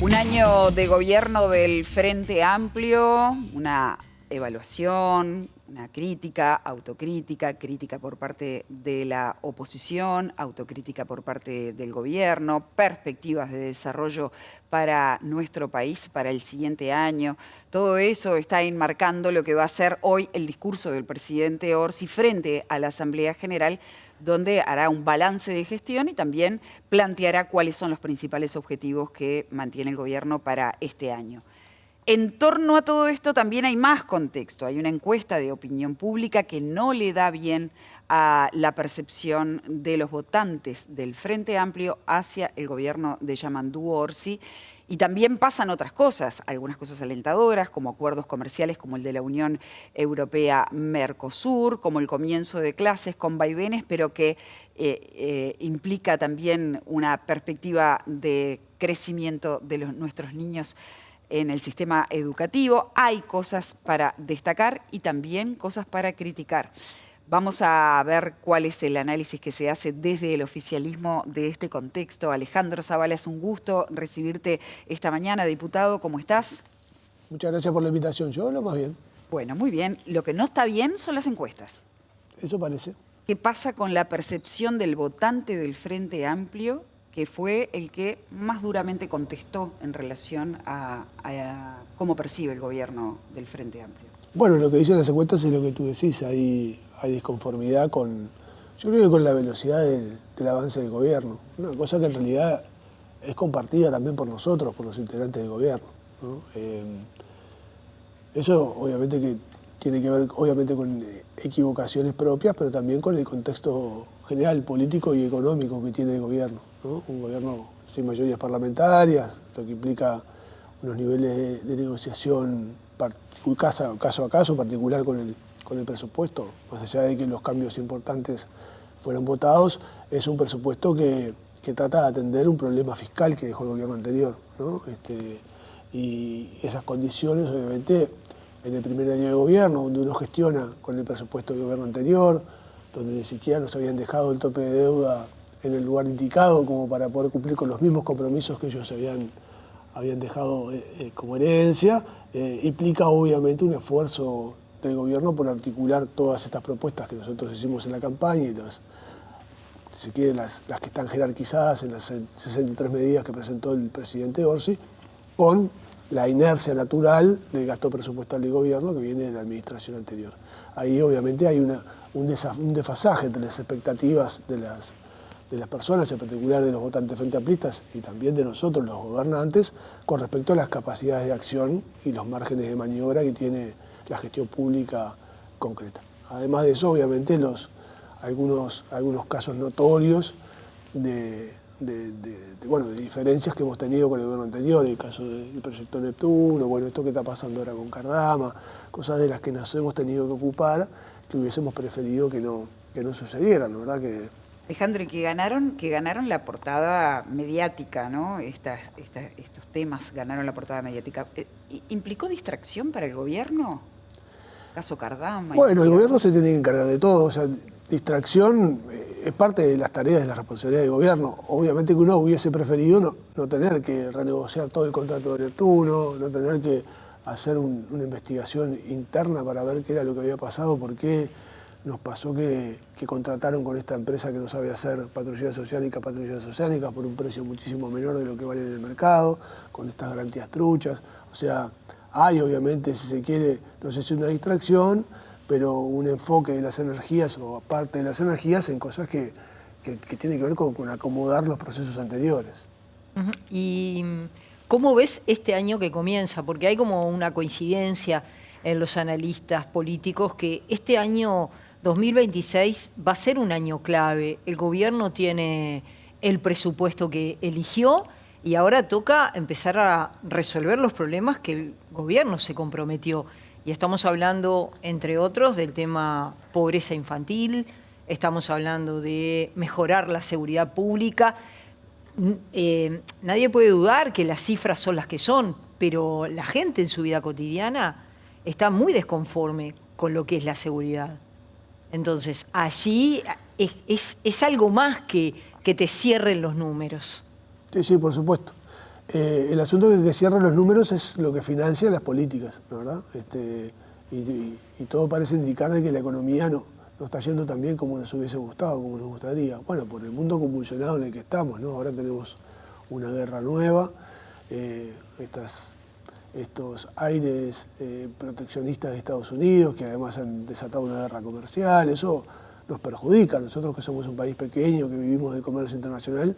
Un año de gobierno del Frente Amplio, una evaluación, una crítica, autocrítica, crítica por parte de la oposición, autocrítica por parte del gobierno, perspectivas de desarrollo para nuestro país, para el siguiente año. Todo eso está enmarcando lo que va a ser hoy el discurso del presidente Orsi frente a la Asamblea General, donde hará un balance de gestión y también planteará cuáles son los principales objetivos que mantiene el gobierno para este año. En torno a todo esto también hay más contexto. Hay una encuesta de opinión pública que no le da bien a la percepción de los votantes del Frente Amplio hacia el gobierno de Yamandú Orsi. Y también pasan otras cosas, algunas cosas alentadoras, como acuerdos comerciales como el de la Unión Europea-Mercosur, como el comienzo de clases con vaivenes, pero que implica también una perspectiva de crecimiento de nuestros niños en el sistema educativo. Hay cosas para destacar y también cosas para criticar. Vamos a ver cuál es el análisis que se hace desde el oficialismo de este contexto. Alejandro Zabala, es un gusto recibirte esta mañana, diputado. ¿Cómo estás? Muchas gracias por la invitación. Yo lo más bien. Bueno, muy bien. Lo que no está bien son las encuestas. Eso parece. ¿Qué pasa con la percepción del votante del Frente Amplio, que fue el que más duramente contestó en relación a cómo percibe el gobierno del Frente Amplio? Bueno, lo que dicen las encuestas es lo que tú decís. Hay disconformidad con, yo creo que con la velocidad del avance del gobierno. Una cosa que en realidad es compartida también por nosotros, por los integrantes del gobierno, ¿no? Eso obviamente que tiene que ver obviamente con equivocaciones propias, pero también con el contexto general, político y económico que tiene el gobierno, ¿no? Un gobierno sin mayorías parlamentarias, lo que implica unos niveles de negociación caso a caso, particular con el presupuesto, más allá de que los cambios importantes fueron votados, es un presupuesto que trata de atender un problema fiscal que dejó el gobierno anterior, ¿no? Y esas condiciones, obviamente, en el primer año de gobierno, donde uno gestiona con el presupuesto del gobierno anterior, donde ni siquiera nos habían dejado el tope de deuda en el lugar indicado como para poder cumplir con los mismos compromisos que ellos habían dejado como herencia, implica obviamente un esfuerzo del gobierno por articular todas estas propuestas que nosotros hicimos en la campaña y si se quiere, las que están jerarquizadas en las 63 medidas que presentó el presidente Orsi, con la inercia natural del gasto presupuestal del gobierno que viene de la administración anterior. Ahí obviamente hay un desfasaje entre las expectativas de las personas, en particular de los votantes frente amplistas y también de nosotros, los gobernantes, con respecto a las capacidades de acción y los márgenes de maniobra que tiene la gestión pública concreta. Además de eso, obviamente, algunos casos notorios de diferencias que hemos tenido con el gobierno anterior, el caso del proyecto Neptuno, bueno, esto que está pasando ahora con Cardama, cosas de las que nos hemos tenido que ocupar, que hubiésemos preferido que no sucedieran, ¿no? ¿Verdad? Alejandro, y que ganaron la portada mediática, ¿no? Estos temas ganaron la portada mediática. ¿Implicó distracción para el gobierno? Caso Cardama. Bueno, el gobierno se tiene que encargar de todo, o sea, distracción es parte de las tareas de la responsabilidad del gobierno. Obviamente que uno hubiese preferido no tener que renegociar todo el contrato de Neptuno, no tener que hacer una investigación interna para ver qué era lo que había pasado, por qué nos pasó que contrataron con esta empresa que no sabe hacer patrulleras oceánicas por un precio muchísimo menor de lo que vale en el mercado, con estas garantías truchas. O sea, hay obviamente, si se quiere, no sé si una distracción, pero un enfoque de las energías o parte de las energías en cosas que tienen que ver con acomodar los procesos anteriores. Uh-huh. ¿Y cómo ves este año que comienza? Porque hay como una coincidencia en los analistas políticos que este año 2026 va a ser un año clave. El gobierno tiene el presupuesto que eligió y ahora toca empezar a resolver los problemas que el gobierno se comprometió. Y estamos hablando, entre otros, del tema pobreza infantil, estamos hablando de mejorar la seguridad pública. Nadie puede dudar que las cifras son las que son, pero la gente en su vida cotidiana está muy desconforme con lo que es la seguridad. Entonces, allí es algo más que te cierren los números. Sí, por supuesto. El asunto de que cierran los números es lo que financia las políticas, ¿no, verdad? Y todo parece indicar de que la economía no está yendo tan bien como nos hubiese gustado, como nos gustaría. Bueno, por el mundo convulsionado en el que estamos, ¿no? Ahora tenemos una guerra nueva, estos aires proteccionistas de Estados Unidos, que además han desatado una guerra comercial, eso nos perjudica. Nosotros que somos un país pequeño, que vivimos del comercio internacional,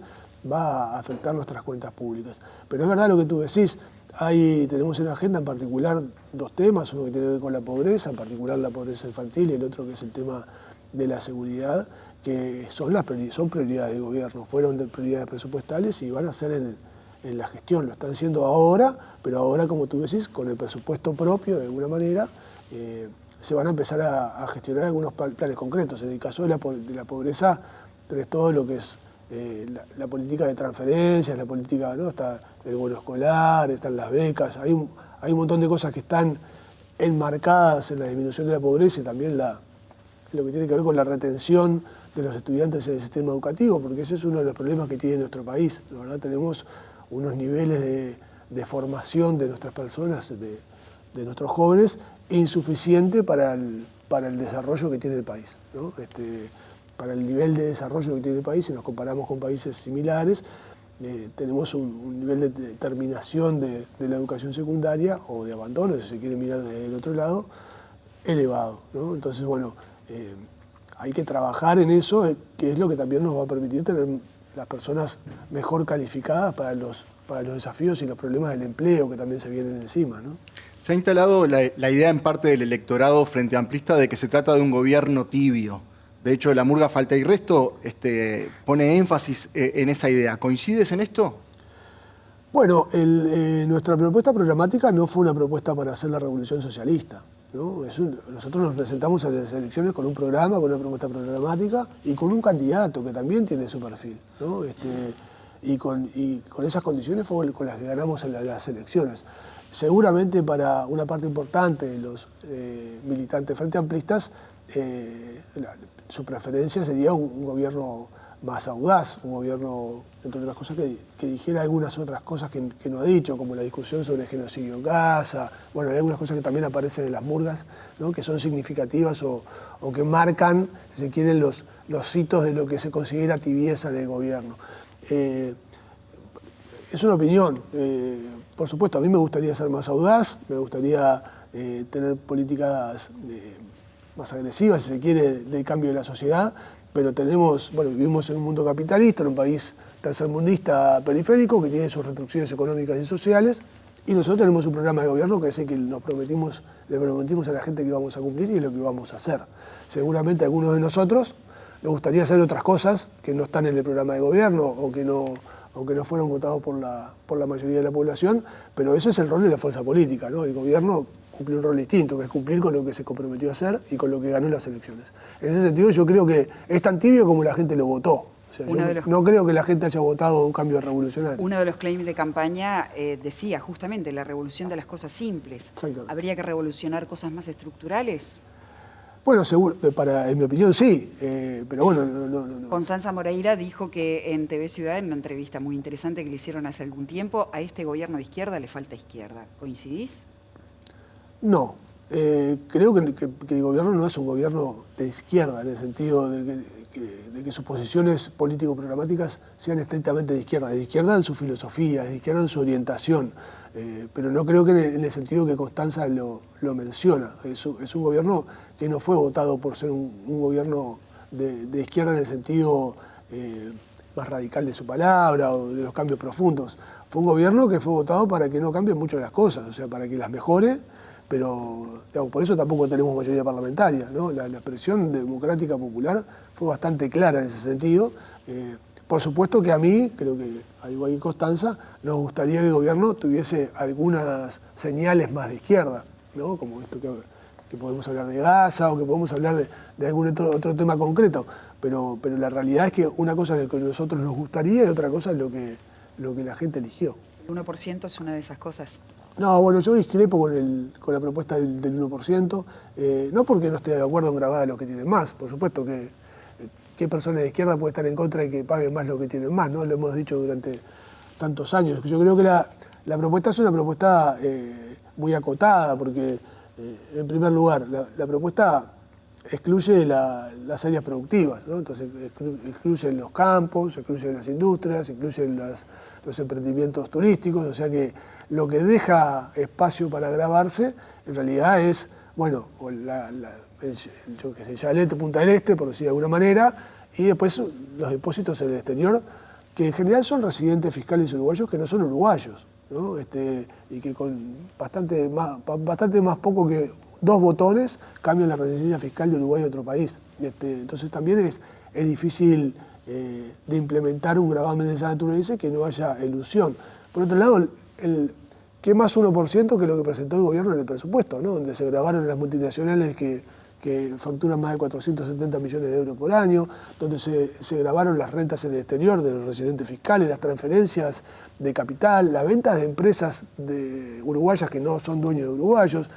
va a afectar nuestras cuentas públicas. Pero es verdad lo que tú decís, tenemos en la agenda en particular dos temas, uno que tiene que ver con la pobreza, en particular la pobreza infantil, y el otro que es el tema de la seguridad, que son prioridades del gobierno, fueron de prioridades presupuestales y van a ser en la gestión, lo están haciendo ahora, pero ahora, como tú decís, con el presupuesto propio, de alguna manera, se van a empezar a gestionar algunos planes concretos. En el caso de la pobreza, tenés todo lo que es la política de transferencias, la política, ¿no? Está el bono escolar, están las becas, hay un montón de cosas que están enmarcadas en la disminución de la pobreza y también lo que tiene que ver con la retención de los estudiantes en el sistema educativo, porque ese es uno de los problemas que tiene nuestro país. La verdad, tenemos unos niveles de formación de nuestras personas, de nuestros jóvenes, insuficiente para el desarrollo que tiene el país, ¿no? Para el nivel de desarrollo que tiene el país, si nos comparamos con países similares, tenemos un nivel de terminación de la educación secundaria, o de abandono, si se quiere mirar desde el otro lado, elevado, ¿no? Entonces, bueno, hay que trabajar en eso, que es lo que también nos va a permitir tener las personas mejor calificadas para los desafíos y los problemas del empleo que también se vienen encima, ¿no? Se ha instalado la idea en parte del electorado frente amplista de que se trata de un gobierno tibio. De hecho, la murga Falta y Resto pone énfasis en esa idea. ¿Coincides en esto? Bueno, nuestra propuesta programática no fue una propuesta para hacer la revolución socialista, ¿no? Nosotros nos presentamos en las elecciones con un programa, con una propuesta programática y con un candidato que también tiene su perfil, ¿no? Y con esas condiciones fue con las que ganamos en las elecciones. Seguramente para una parte importante de los militantes frente amplistas, su preferencia sería un gobierno más audaz, un gobierno, entre otras cosas, que dijera algunas otras cosas que no ha dicho, como la discusión sobre el genocidio en Gaza. Bueno, hay algunas cosas que también aparecen en las murgas, ¿no? Que son significativas o que marcan, si se quieren, los hitos de lo que se considera tibieza del gobierno. Es una opinión. Por supuesto, a mí me gustaría ser más audaz, me gustaría tener políticas más agresivas, si se quiere, del cambio de la sociedad, pero vivimos en un mundo capitalista, en un país tercermundista periférico que tiene sus restricciones económicas y sociales, y nosotros tenemos un programa de gobierno que es el que le prometimos a la gente que íbamos a cumplir y es lo que vamos a hacer. Seguramente a algunos de nosotros nos gustaría hacer otras cosas que no están en el programa de gobierno o que no fueron votados por la mayoría de la población, pero ese es el rol de la fuerza política, ¿no? El gobierno cumple un rol distinto, que es cumplir con lo que se comprometió a hacer y con lo que ganó en las elecciones. En ese sentido, yo creo que es tan tibio como la gente lo votó. O sea, no creo que la gente haya votado un cambio revolucionario. Uno de los claims de campaña decía justamente la revolución de las cosas simples. ¿Habría que revolucionar cosas más estructurales? Bueno, seguro, en mi opinión sí, pero bueno, no. Constanza Moreira dijo que en TV Ciudad, en una entrevista muy interesante que le hicieron hace algún tiempo, a este gobierno de izquierda le falta izquierda. ¿Coincidís? No, creo que el gobierno no es un gobierno de izquierda, en el sentido de que sus posiciones político-programáticas sean estrictamente de izquierda en su filosofía, de izquierda en su orientación, pero no creo que en el sentido que Constanza lo menciona. Es un gobierno que no fue votado por ser un gobierno de izquierda en el sentido más radical de su palabra o de los cambios profundos. Fue un gobierno que fue votado para que no cambien mucho las cosas, o sea, para que las mejore, pero digamos, por eso tampoco tenemos mayoría parlamentaria, ¿no? La expresión democrática popular fue bastante clara en ese sentido. Por supuesto que a mí, creo que al igual que Constanza, nos gustaría que el gobierno tuviese algunas señales más de izquierda, ¿no? Como esto que podemos hablar de Gaza o que podemos hablar de algún otro tema concreto, pero la realidad es que una cosa es lo que a nosotros nos gustaría y otra cosa es lo que la gente eligió. ¿El 1% es una de esas cosas? No, bueno, yo discrepo con la propuesta del 1%, no porque no esté de acuerdo en grabar a los que tienen más, por supuesto que qué persona de izquierda puede estar en contra de que paguen más los que tienen más, ¿no? Lo hemos dicho durante tantos años. Yo creo que la propuesta es una propuesta muy acotada, porque en primer lugar, la propuesta excluye las áreas productivas, ¿no? Entonces excluyen los campos, excluyen las industrias, excluyen los emprendimientos turísticos, o sea que lo que deja espacio para gravarse en realidad es, bueno, yo qué sé, Yalet, Punta del Este, por decir de alguna manera, y después los depósitos en el exterior, que en general son residentes fiscales uruguayos que no son uruguayos, ¿no? Y que con bastante más poco que 2 botones cambian la residencia fiscal de Uruguay a otro país. Entonces también es difícil de implementar un gravamen de esa naturaleza y que no haya elusión. Por otro lado, ¿qué más 1% que lo que presentó el gobierno en el presupuesto, ¿no? Donde se gravaron las multinacionales que facturan más de 470 millones de euros por año, donde se gravaron las rentas en el exterior de los residentes fiscales, las transferencias de capital, las ventas de empresas uruguayas que no son dueños de uruguayos.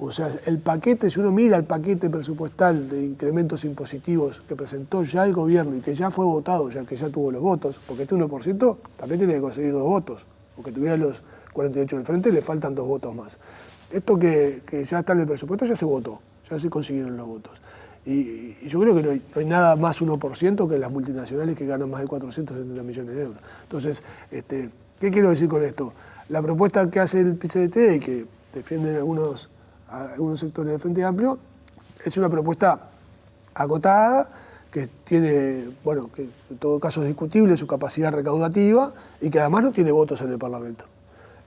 O sea, el paquete, si uno mira el paquete presupuestal de incrementos impositivos que presentó ya el gobierno y que ya fue votado, ya que ya tuvo los votos, porque este 1% también tiene que conseguir 2 votos, porque tuviera los 48 del frente, le faltan 2 votos más. Esto que ya está en el presupuesto ya se votó, ya se consiguieron los votos. Y yo creo que no hay nada más 1% que las multinacionales que ganan más de 470 millones de euros. Entonces, ¿qué quiero decir con esto? La propuesta que hace el PCDT y que defienden algunos sectores del Frente Amplio es una propuesta acotada que tiene, bueno, que en todo caso es discutible su capacidad recaudativa y que además no tiene votos en el Parlamento.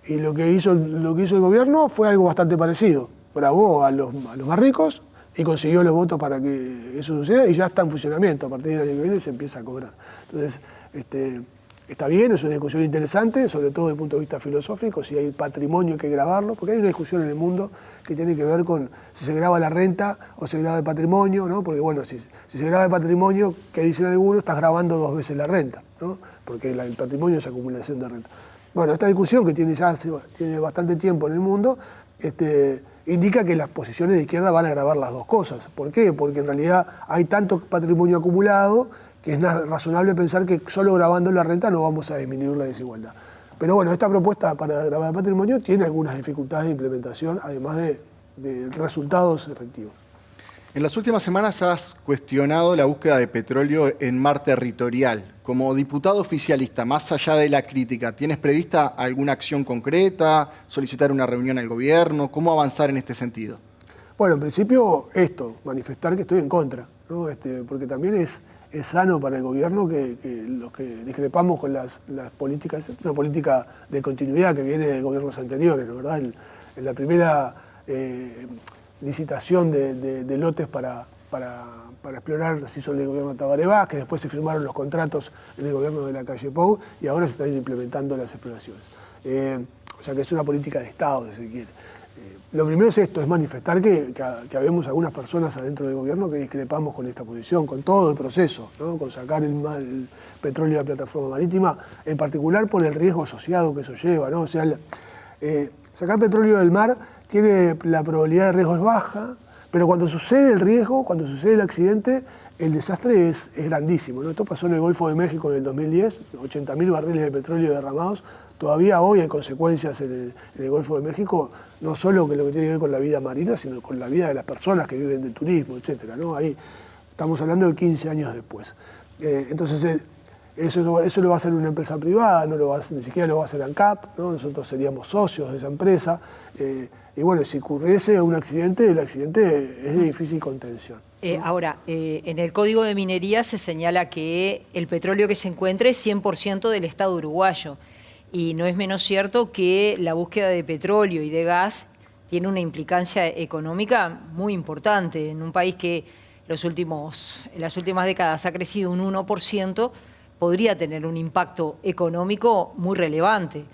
Y lo que hizo el gobierno fue algo bastante parecido. Bravó a los más ricos y consiguió los votos para que eso suceda y ya está en funcionamiento. A partir del año que viene se empieza a cobrar. Entonces, está bien, es una discusión interesante, sobre todo desde el punto de vista filosófico, si hay patrimonio que grabarlo, porque hay una discusión en el mundo que tiene que ver con si se graba la renta o se graba el patrimonio, ¿no? Porque bueno, si se graba el patrimonio, que dicen algunos, estás grabando 2 veces la renta, ¿no? Porque el patrimonio es acumulación de renta. Bueno, esta discusión que tiene bastante tiempo en el mundo, indica que las posiciones de izquierda van a grabar las 2 cosas. ¿Por qué? Porque en realidad hay tanto patrimonio acumulado que es razonable pensar que solo grabando la renta no vamos a disminuir la desigualdad. Pero bueno, esta propuesta para grabar el patrimonio tiene algunas dificultades de implementación, además de resultados efectivos. En las últimas semanas has cuestionado la búsqueda de petróleo en mar territorial. Como diputado oficialista, más allá de la crítica, ¿tienes prevista alguna acción concreta, solicitar una reunión al gobierno? ¿Cómo avanzar en este sentido? Bueno, en principio manifestar que estoy en contra, ¿no? Porque también es sano para el gobierno que los que discrepamos con las políticas, es una política de continuidad que viene de gobiernos anteriores, ¿no? ¿Verdad? En la primera licitación de lotes para explorar se hizo en el gobierno de Tabaré Vázquez, después se firmaron los contratos en el gobierno de la calle Pou y ahora se están implementando las exploraciones. O sea que es una política de Estado, si se quiere. Lo primero es esto, es manifestar que habemos algunas personas adentro del gobierno que discrepamos con esta posición, con todo el proceso, ¿no? Con sacar el petróleo de la plataforma marítima, en particular por el riesgo asociado que eso lleva, ¿no? O sea, sacar petróleo del mar tiene la probabilidad de riesgo es baja, pero cuando sucede el riesgo, cuando sucede el accidente, el desastre es grandísimo, ¿no? Esto pasó en el Golfo de México en el 2010, 80.000 barriles de petróleo derramados. Todavía hoy hay consecuencias en el Golfo de México, no solo que lo que tiene que ver con la vida marina, sino con la vida de las personas que viven del turismo, etcétera, ¿no? Ahí estamos hablando de 15 años después. Entonces, eso lo va a hacer una empresa privada, ni siquiera lo va a hacer ANCAP, ¿no? Nosotros seríamos socios de esa empresa. Y bueno, si ocurriese un accidente, el accidente es de difícil contención. Ahora, en el Código de Minería se señala que el petróleo que se encuentre es 100% del Estado uruguayo. Y no es menos cierto que la búsqueda de petróleo y de gas tiene una implicancia económica muy importante. En un país que en las últimas décadas ha crecido un 1%, podría tener un impacto económico muy relevante.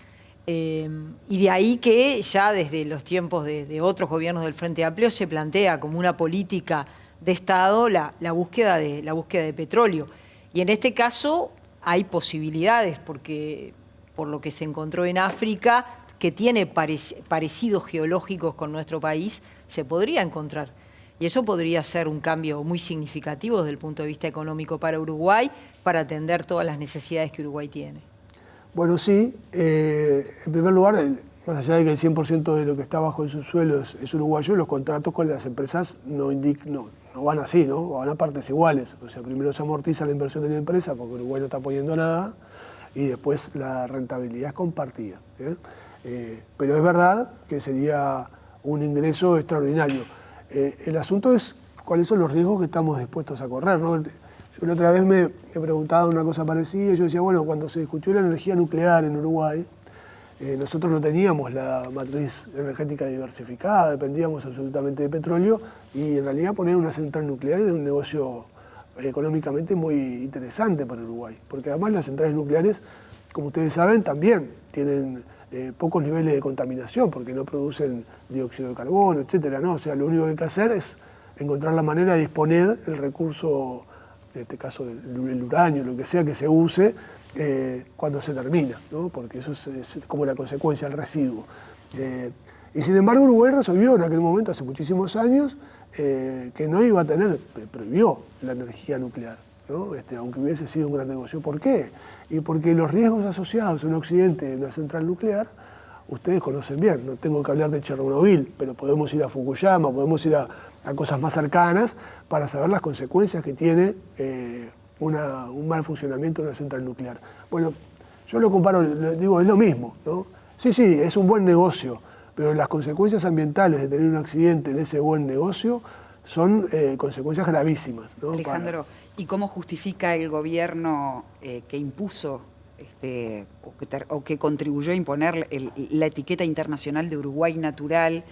Y de ahí que ya desde los tiempos de otros gobiernos del Frente Amplio se plantea como una política de Estado la búsqueda de petróleo. Y en este caso hay posibilidades porque por lo que se encontró en África, que tiene parecidos geológicos con nuestro país, se podría encontrar. Y eso podría ser un cambio muy significativo desde el punto de vista económico para Uruguay, para atender todas las necesidades que Uruguay tiene. Bueno, sí. En primer lugar, más allá de que el 100% de lo que está bajo el subsuelo es uruguayo, los contratos con las empresas no van así, ¿no? Van a partes iguales. O sea, primero se amortiza la inversión de la empresa porque Uruguay no está poniendo nada y después la rentabilidad es compartida. Pero es verdad que sería un ingreso extraordinario. El asunto es cuáles son los riesgos que estamos dispuestos a correr, ¿no? Yo la otra vez me preguntaba una cosa parecida y yo decía, bueno, cuando se discutió la energía nuclear en Uruguay, nosotros no teníamos la matriz energética diversificada, dependíamos absolutamente de petróleo y en realidad poner una central nuclear era un negocio económicamente muy interesante para Uruguay, porque además las centrales nucleares, como ustedes saben, también tienen pocos niveles de contaminación porque no producen dióxido de carbono, etcétera, ¿no? O sea, lo único que hay que hacer es encontrar la manera de disponer el recurso, en este caso el uranio, lo que sea que se use, cuando se termina, ¿no? Porque eso es como la consecuencia, el residuo. Y sin embargo Uruguay resolvió en aquel momento, hace muchísimos años, que no iba a tener, prohibió la energía nuclear, ¿no? Aunque hubiese sido un gran negocio. ¿Por qué? Y porque los riesgos asociados en Occidente de una central nuclear, ustedes conocen bien, no tengo que hablar de Chernobyl, pero podemos ir a Fukuyama, podemos ir a cosas más cercanas para saber las consecuencias que tiene un mal funcionamiento de una central nuclear. Bueno, yo lo comparo, digo, es lo mismo, ¿no? Sí, es un buen negocio, pero las consecuencias ambientales de tener un accidente en ese buen negocio son consecuencias gravísimas, ¿no? Alejandro, ¿y cómo justifica el gobierno que impuso o que contribuyó a imponer la etiqueta internacional de Uruguay natural,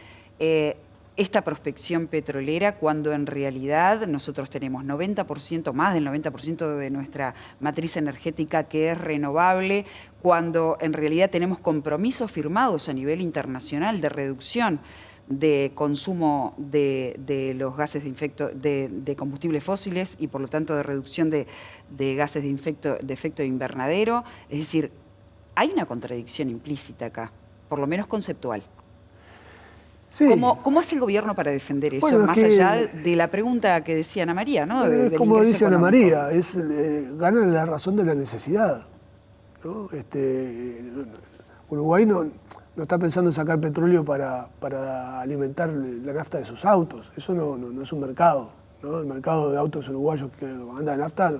esta prospección petrolera, cuando en realidad nosotros tenemos 90%, más del 90% de nuestra matriz energética que es renovable, cuando en realidad tenemos compromisos firmados a nivel internacional de reducción de consumo de los gases de combustibles fósiles y por lo tanto de reducción de gases de efecto invernadero? Es decir, hay una contradicción implícita acá, por lo menos conceptual. Sí. ¿Cómo hace el gobierno para defender eso? Bueno, más allá de la pregunta que decía Ana María, ¿no? Es del como dice Ana económico. María, gana la razón de la necesidad, ¿no? Uruguay no está pensando en sacar petróleo para alimentar la nafta de sus autos. Eso no es un mercado, ¿no? El mercado de autos uruguayos que andan nafta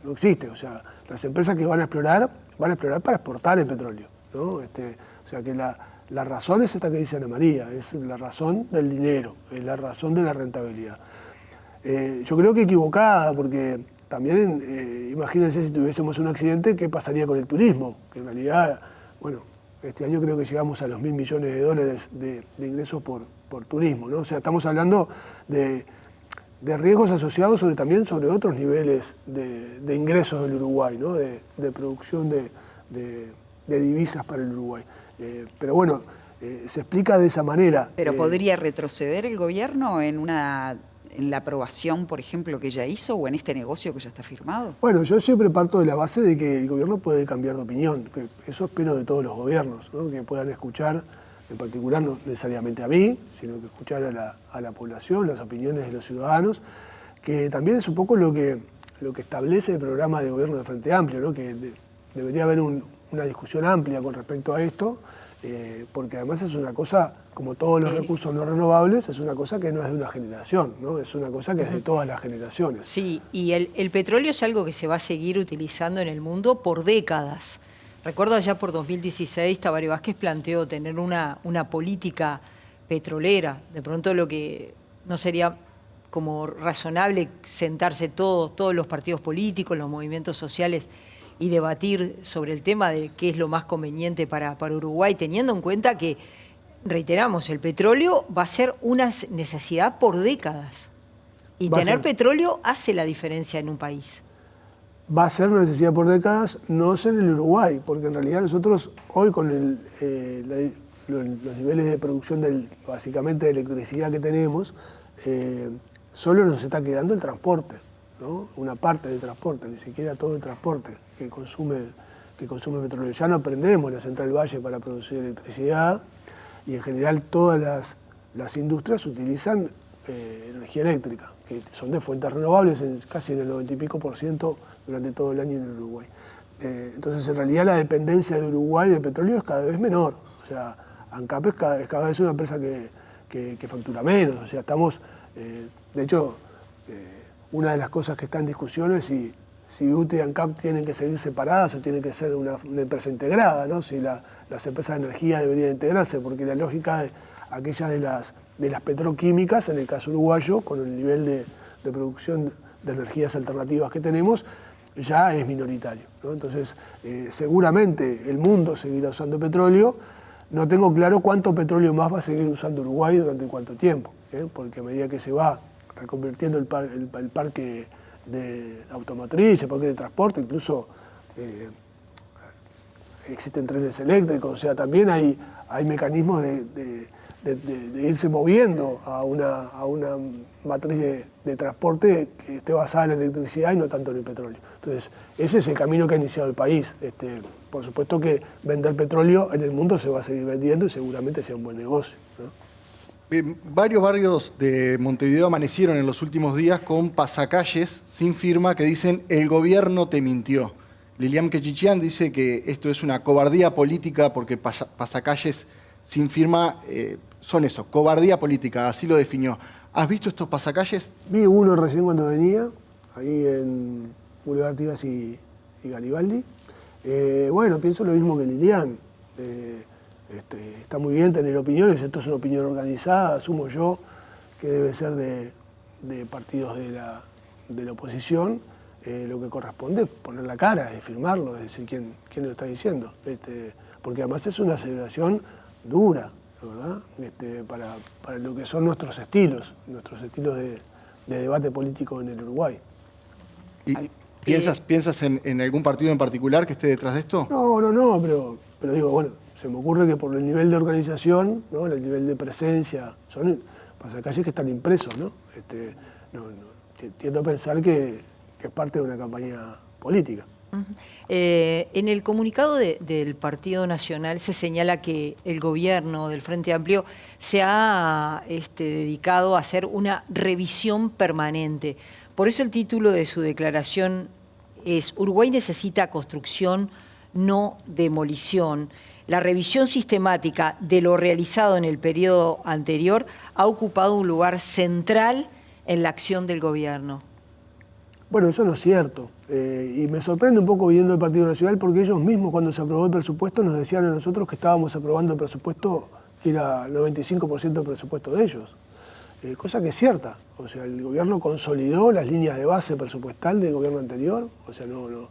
no existe. O sea, las empresas que van a explorar para exportar el petróleo, ¿no? O sea que la razón es esta que dice Ana María, es la razón del dinero, es la razón de la rentabilidad. Yo creo que equivocada, porque también, imagínense si tuviésemos un accidente, ¿qué pasaría con el turismo? Que en realidad, bueno, este año creo que llegamos a los $1.000 millones de ingresos por turismo, ¿no? O sea, estamos hablando de riesgos asociados también sobre otros niveles de ingresos del Uruguay, ¿no? De producción de divisas para el Uruguay. Pero bueno, se explica de esa manera. ¿Pero podría retroceder el gobierno en la aprobación, por ejemplo, que ya hizo o en este negocio que ya está firmado? Bueno, yo siempre parto de la base de que el gobierno puede cambiar de opinión. Eso espero de todos los gobiernos, ¿no? Que puedan escuchar, en particular no necesariamente a mí, sino que escuchar a la población, las opiniones de los ciudadanos, que también es un poco lo que establece el programa de gobierno de Frente Amplio, ¿no? Que debería haber una discusión amplia con respecto a esto, porque además es una cosa, como todos los recursos no renovables, es una cosa que no es de una generación, ¿no? Es una cosa que es de todas las generaciones. Sí, y el petróleo es algo que se va a seguir utilizando en el mundo por décadas. Recuerdo allá por 2016, Tabaré Vázquez planteó tener una política petrolera. De pronto lo que no sería como razonable sentarse todos los partidos políticos, los movimientos sociales, y debatir sobre el tema de qué es lo más conveniente para Uruguay, teniendo en cuenta que, reiteramos, el petróleo va a ser una necesidad por décadas. Y tener petróleo hace la diferencia en un país. Va a ser una necesidad por décadas, no es en el Uruguay, porque en realidad nosotros hoy con los niveles de producción básicamente de electricidad que tenemos, solo nos está quedando el transporte, ¿no? Una parte del transporte, ni siquiera todo el transporte que consume petróleo. Ya no prendemos la Central Valle para producir electricidad y en general todas las industrias utilizan energía eléctrica, que son de fuentes renovables casi en el 90 y pico % durante todo el año en el Uruguay. Entonces, en realidad, la dependencia de Uruguay del petróleo es cada vez menor. O sea, ANCAP es cada vez una empresa que factura menos. O sea, estamos... de hecho, una de las cosas que está en discusión es si UTE y ANCAP tienen que seguir separadas o tienen que ser una empresa integrada, ¿no? Si las empresas de energía deberían integrarse, porque la lógica de aquellas de las petroquímicas, en el caso uruguayo, con el nivel de producción de energías alternativas que tenemos, ya es minoritario, ¿no? Entonces, seguramente el mundo seguirá usando petróleo. No tengo claro cuánto petróleo más va a seguir usando Uruguay durante cuánto tiempo, porque a medida que se va reconvirtiendo el parque de automotriz, el parque de transporte, incluso existen trenes eléctricos, o sea, también hay mecanismos de irse moviendo a una matriz de transporte que esté basada en la electricidad y no tanto en el petróleo. Entonces, ese es el camino que ha iniciado el país. Por supuesto que vender petróleo en el mundo se va a seguir vendiendo y seguramente sea un buen negocio, ¿no? Varios barrios de Montevideo amanecieron en los últimos días con pasacalles sin firma que dicen "el gobierno te mintió". Lilian Quechichian dice que esto es una cobardía política porque pasacalles sin firma son eso, cobardía política, así lo definió. ¿Has visto estos pasacalles? Vi uno recién cuando venía, ahí en Boulevard Artigas y Garibaldi. Bueno, pienso lo mismo que Lilian. Está muy bien tener opiniones, esto es una opinión organizada, asumo yo que debe ser de partidos de la oposición. Lo que corresponde es poner la cara, es firmarlo, es decir quién lo está diciendo. Porque además es una celebración dura, ¿verdad? Para lo que son nuestros estilos de debate político en el Uruguay. ¿Y piensas en algún partido en particular que esté detrás de esto? No, pero digo, bueno, se me ocurre que por el nivel de organización, ¿no? El nivel de presencia, son pasacalles que están impresos, ¿no? Tiendo a pensar que es parte de una campaña política. En el comunicado del Partido Nacional se señala que el gobierno del Frente Amplio se ha dedicado a hacer una revisión permanente. Por eso el título de su declaración es "Uruguay necesita construcción, no demolición". La revisión sistemática de lo realizado en el periodo anterior ha ocupado un lugar central en la acción del gobierno. Bueno, eso no es cierto. Y me sorprende un poco viendo el Partido Nacional porque ellos mismos cuando se aprobó el presupuesto nos decían a nosotros que estábamos aprobando el presupuesto que era el 95% del presupuesto de ellos. Cosa que es cierta. O sea, el gobierno consolidó las líneas de base presupuestal del gobierno anterior. O sea, no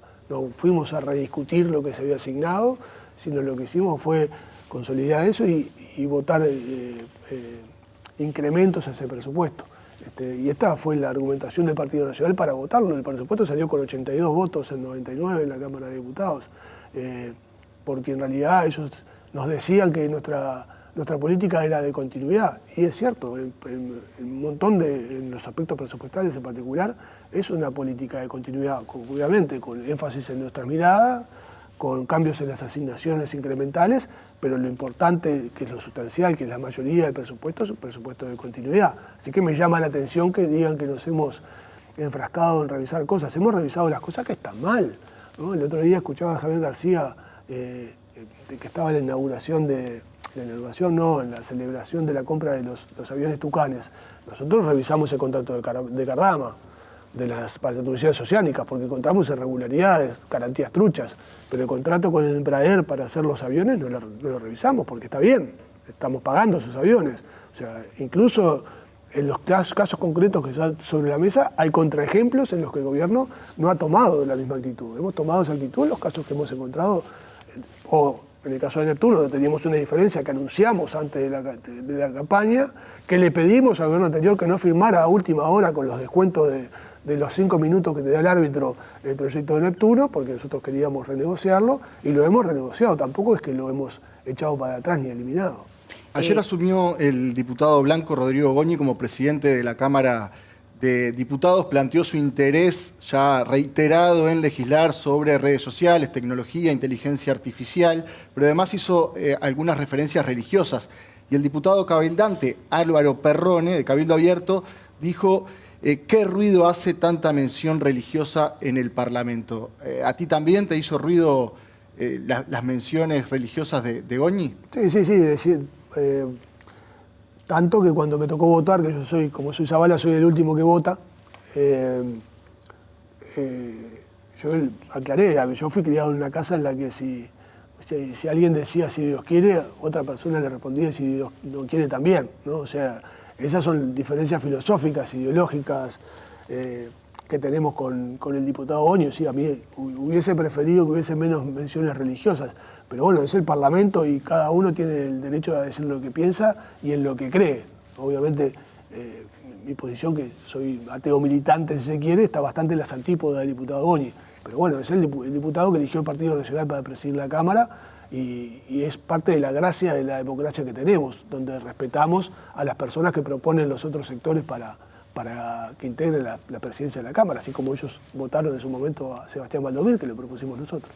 fuimos a rediscutir lo que se había asignado, sino lo que hicimos fue consolidar eso y votar incrementos a ese presupuesto. Y esta fue la argumentación del Partido Nacional para votarlo. El presupuesto salió con 82 votos en 99 en la Cámara de Diputados, porque en realidad ellos nos decían que nuestra política era de continuidad. Y es cierto, en un montón en los aspectos presupuestales en particular, es una política de continuidad, obviamente con énfasis en nuestras miradas, con cambios en las asignaciones incrementales, pero lo importante, que es lo sustancial, que es la mayoría del presupuesto, es un presupuesto de continuidad. Así que me llama la atención que digan que nos hemos enfrascado en revisar cosas. Hemos revisado las cosas que están mal, ¿no? El otro día escuchaba a Javier García, que estaba en la inauguración en la celebración de la compra de los aviones Tucanes. Nosotros revisamos el contrato de Cardama, de las patrulladas oceánicas, porque encontramos irregularidades, garantías truchas, pero el contrato con el Embraer para hacer los aviones no lo revisamos, porque está bien, estamos pagando esos aviones. O sea, incluso en los casos concretos que están sobre la mesa, hay contraejemplos en los que el gobierno no ha tomado la misma actitud. Hemos tomado esa actitud en los casos que hemos encontrado, o en el caso de Neptuno, donde teníamos una diferencia que anunciamos antes de la campaña, que le pedimos al gobierno anterior que no firmara a última hora con los descuentos de los 5 minutos que te da el árbitro el proyecto de Neptuno, porque nosotros queríamos renegociarlo, y lo hemos renegociado. Tampoco es que lo hemos echado para atrás ni eliminado. Ayer asumió el diputado blanco Rodrigo Goñi como presidente de la Cámara de Diputados, planteó su interés ya reiterado en legislar sobre redes sociales, tecnología, inteligencia artificial, pero además hizo algunas referencias religiosas. Y el diputado cabildante Álvaro Perrone, de Cabildo Abierto, dijo ¿Qué ruido hace tanta mención religiosa en el Parlamento? ¿A ti también te hizo ruido las menciones religiosas de Goñi? Sí, decir, tanto que cuando me tocó votar, que yo soy, como soy Zavala, soy el último que vota, yo aclaré, yo fui criado en una casa en la que si alguien decía si Dios quiere, otra persona le respondía si Dios no quiere también, ¿no? O sea, esas son diferencias filosóficas, ideológicas que tenemos con el diputado Goñi. Sí, a mí hubiese preferido que hubiese menos menciones religiosas, pero bueno, es el Parlamento y cada uno tiene el derecho a decir lo que piensa y en lo que cree. Obviamente, mi posición, que soy ateo militante, si se quiere, está bastante en las antípodas del diputado Goñi. Pero bueno, es el diputado que eligió el Partido Nacional para presidir la Cámara y es parte de la gracia de la democracia que tenemos, donde respetamos a las personas que proponen los otros sectores para que integren la presidencia de la Cámara, así como ellos votaron en su momento a Sebastián Baldomir, que lo propusimos nosotros.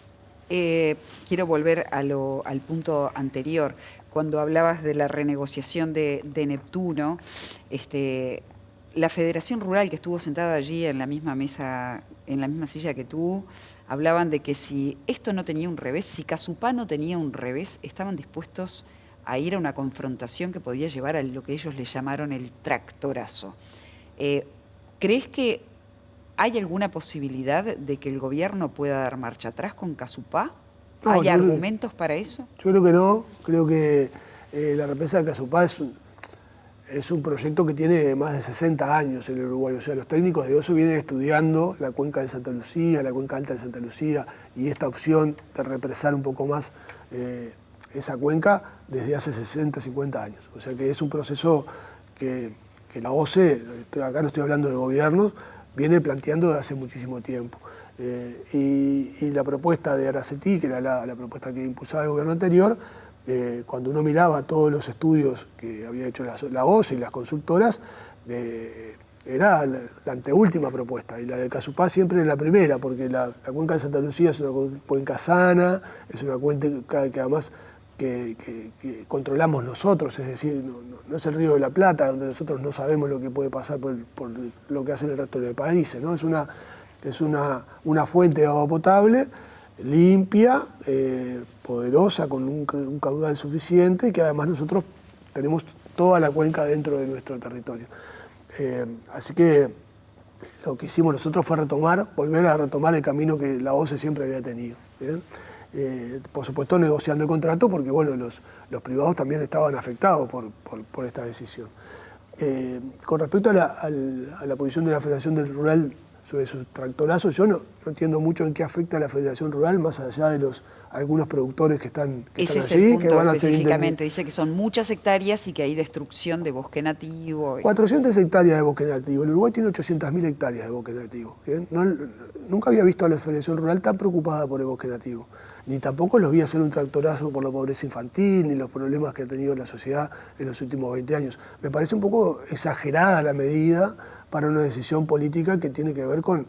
Quiero volver al punto anterior. Cuando hablabas de la renegociación de Neptuno, la Federación Rural, que estuvo sentada allí en la misma mesa, en la misma silla que tú, hablaban de que si esto no tenía un revés, si Casupá no tenía un revés, estaban dispuestos a ir a una confrontación que podía llevar a lo que ellos le llamaron el tractorazo. ¿Crees que hay alguna posibilidad de que el gobierno pueda dar marcha atrás con Casupá? No, ¿Hay argumentos para eso? Yo creo que no. Creo que la represa de Casupá es un proyecto que tiene más de 60 años en el Uruguay. O sea, los técnicos de OSO vienen estudiando la cuenca de Santa Lucía, la cuenca alta de Santa Lucía y esta opción de represar un poco más esa cuenca desde hace 60, 50 años. O sea que es un proceso que la OCE, acá no estoy hablando de gobiernos, viene planteando desde hace muchísimo tiempo. Y la propuesta de Aracetí, que era la propuesta que impulsaba el gobierno anterior, cuando uno miraba todos los estudios que había hecho la OCE y las consultoras, era la anteúltima propuesta, y la de Casupá siempre es la primera, porque la cuenca de Santa Lucía es una cuenca sana, es una cuenca que además que controlamos nosotros, es decir, no es el Río de la Plata, donde nosotros no sabemos lo que puede pasar por lo que hacen el resto de países, ¿no? Es una fuente de agua potable, limpia, poderosa, con un caudal suficiente, y que además nosotros tenemos toda la cuenca dentro de nuestro territorio. Así que lo que hicimos nosotros fue volver a retomar el camino que la OCE siempre había tenido, ¿bien? Por supuesto negociando el contrato, porque bueno, los privados también estaban afectados por esta decisión. Con respecto a la posición de la Federación del Rural sobre sus tractorazos, yo no entiendo mucho en qué afecta a la Federación Rural, más allá de algunos productores que están Ese es allí, el punto que van a ser específicamente. Dice que son muchas hectáreas y que hay destrucción de bosque nativo. 400 hectáreas de bosque nativo. El Uruguay tiene 800.000 hectáreas de bosque nativo. ¿Bien? Nunca había visto a la Federación Rural tan preocupada por el bosque nativo. Ni tampoco los vi hacer un tractorazo por la pobreza infantil, ni los problemas que ha tenido la sociedad en los últimos 20 años. Me parece un poco exagerada la medida para una decisión política que tiene que ver con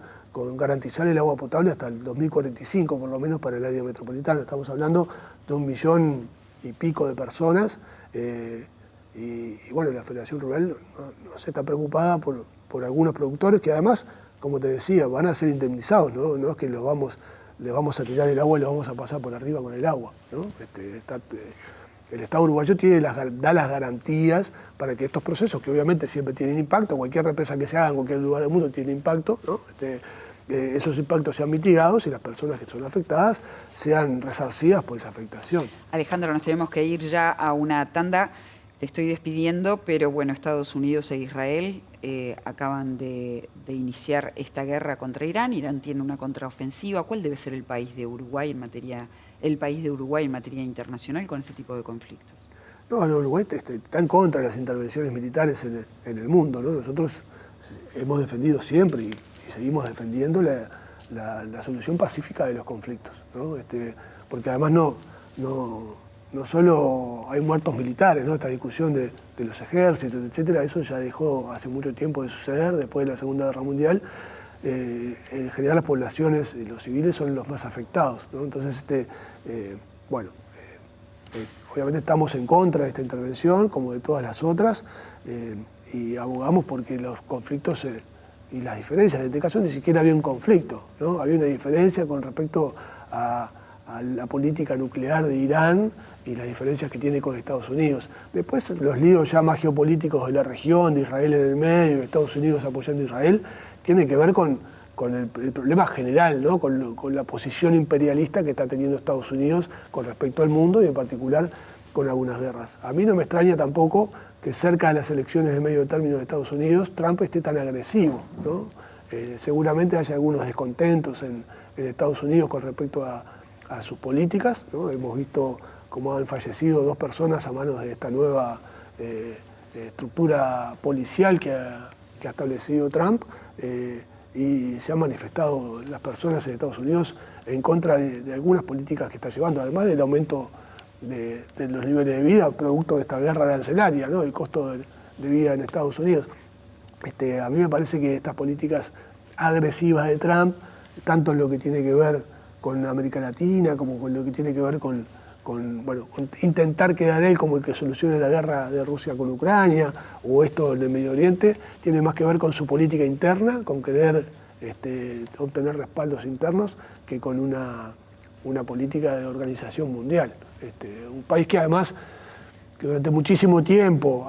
garantizar el agua potable hasta el 2045, por lo menos para el área metropolitana. Estamos hablando de 1,5 millones de personas y bueno, la Federación Rural no se está preocupada por algunos productores que además, como te decía, van a ser indemnizados, no es que les vamos a tirar el agua y los vamos a pasar por arriba con el agua, ¿no? El Estado uruguayo da las garantías para que estos procesos, que obviamente siempre tienen impacto, cualquier represa que se haga en cualquier lugar del mundo tiene impacto, ¿no? Esos impactos sean mitigados y las personas que son afectadas sean resarcidas por esa afectación. Alejandro, nos tenemos que ir ya a una tanda. Te estoy despidiendo, pero bueno, Estados Unidos e Israel acaban de iniciar esta guerra contra Irán. Irán tiene una contraofensiva. ¿Cuál debe ser el país de Uruguay en materia internacional con este tipo de conflictos? No, Uruguay está en contra de las intervenciones militares en el mundo, ¿no? Nosotros hemos defendido siempre y seguimos defendiendo la solución pacífica de los conflictos, ¿no? Porque además no solo hay muertos militares, ¿no? Esta discusión de los ejércitos, etcétera, eso ya dejó hace mucho tiempo de suceder después de la Segunda Guerra Mundial. En general las poblaciones y los civiles son los más afectados, ¿no? Entonces, obviamente estamos en contra de esta intervención, como de todas las otras, y abogamos porque los conflictos y las diferencias. En este caso ni siquiera había un conflicto, ¿no? Había una diferencia con respecto a la política nuclear de Irán y las diferencias que tiene con Estados Unidos. Después los líos ya más geopolíticos de la región, de Israel en el medio, Estados Unidos apoyando a Israel, tienen que ver con el problema general, ¿no? Con la posición imperialista que está teniendo Estados Unidos con respecto al mundo y en particular con algunas guerras. A mí no me extraña tampoco que cerca de las elecciones de medio término de Estados Unidos Trump esté tan agresivo, ¿no? Seguramente haya algunos descontentos en Estados Unidos con respecto a sus políticas, ¿no? Hemos visto cómo han fallecido 2 personas a manos de esta nueva estructura policial que ha establecido Trump, y se han manifestado las personas en Estados Unidos en contra de algunas políticas que está llevando, además del aumento de los niveles de vida producto de esta guerra arancelaria, ¿no? El costo de vida en Estados Unidos. A mí me parece que estas políticas agresivas de Trump, tanto en lo que tiene que ver con América Latina, como con lo que tiene que ver con intentar quedar él como el que solucione la guerra de Rusia con Ucrania, o esto en el Medio Oriente, tiene más que ver con su política interna, con querer obtener respaldos internos, que con una política de organización mundial. Un país que además, que durante muchísimo tiempo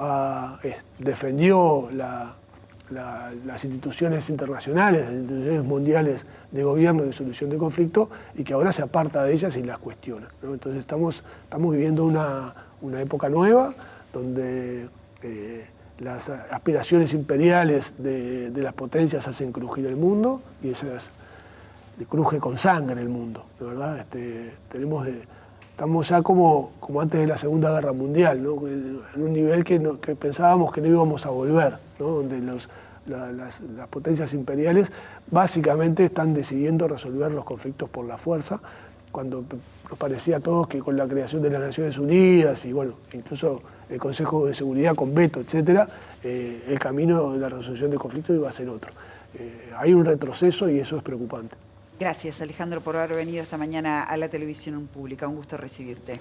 defendió las instituciones internacionales, las instituciones mundiales de gobierno y de solución de conflicto, y que ahora se aparta de ellas y las cuestiona, ¿no? Entonces estamos viviendo una época nueva donde las aspiraciones imperiales de las potencias hacen crujir el mundo, y esas cruje con sangre el mundo, de verdad. Estamos ya como antes de la Segunda Guerra Mundial, ¿no? En un nivel que pensábamos que no íbamos a volver, ¿no? Donde las potencias imperiales básicamente están decidiendo resolver los conflictos por la fuerza, cuando nos parecía a todos que con la creación de las Naciones Unidas y incluso el Consejo de Seguridad con veto, etcétera, el camino de la resolución de conflictos iba a ser otro. Hay un retroceso y eso es preocupante. Gracias, Alejandro, por haber venido esta mañana a la televisión pública. Un gusto recibirte.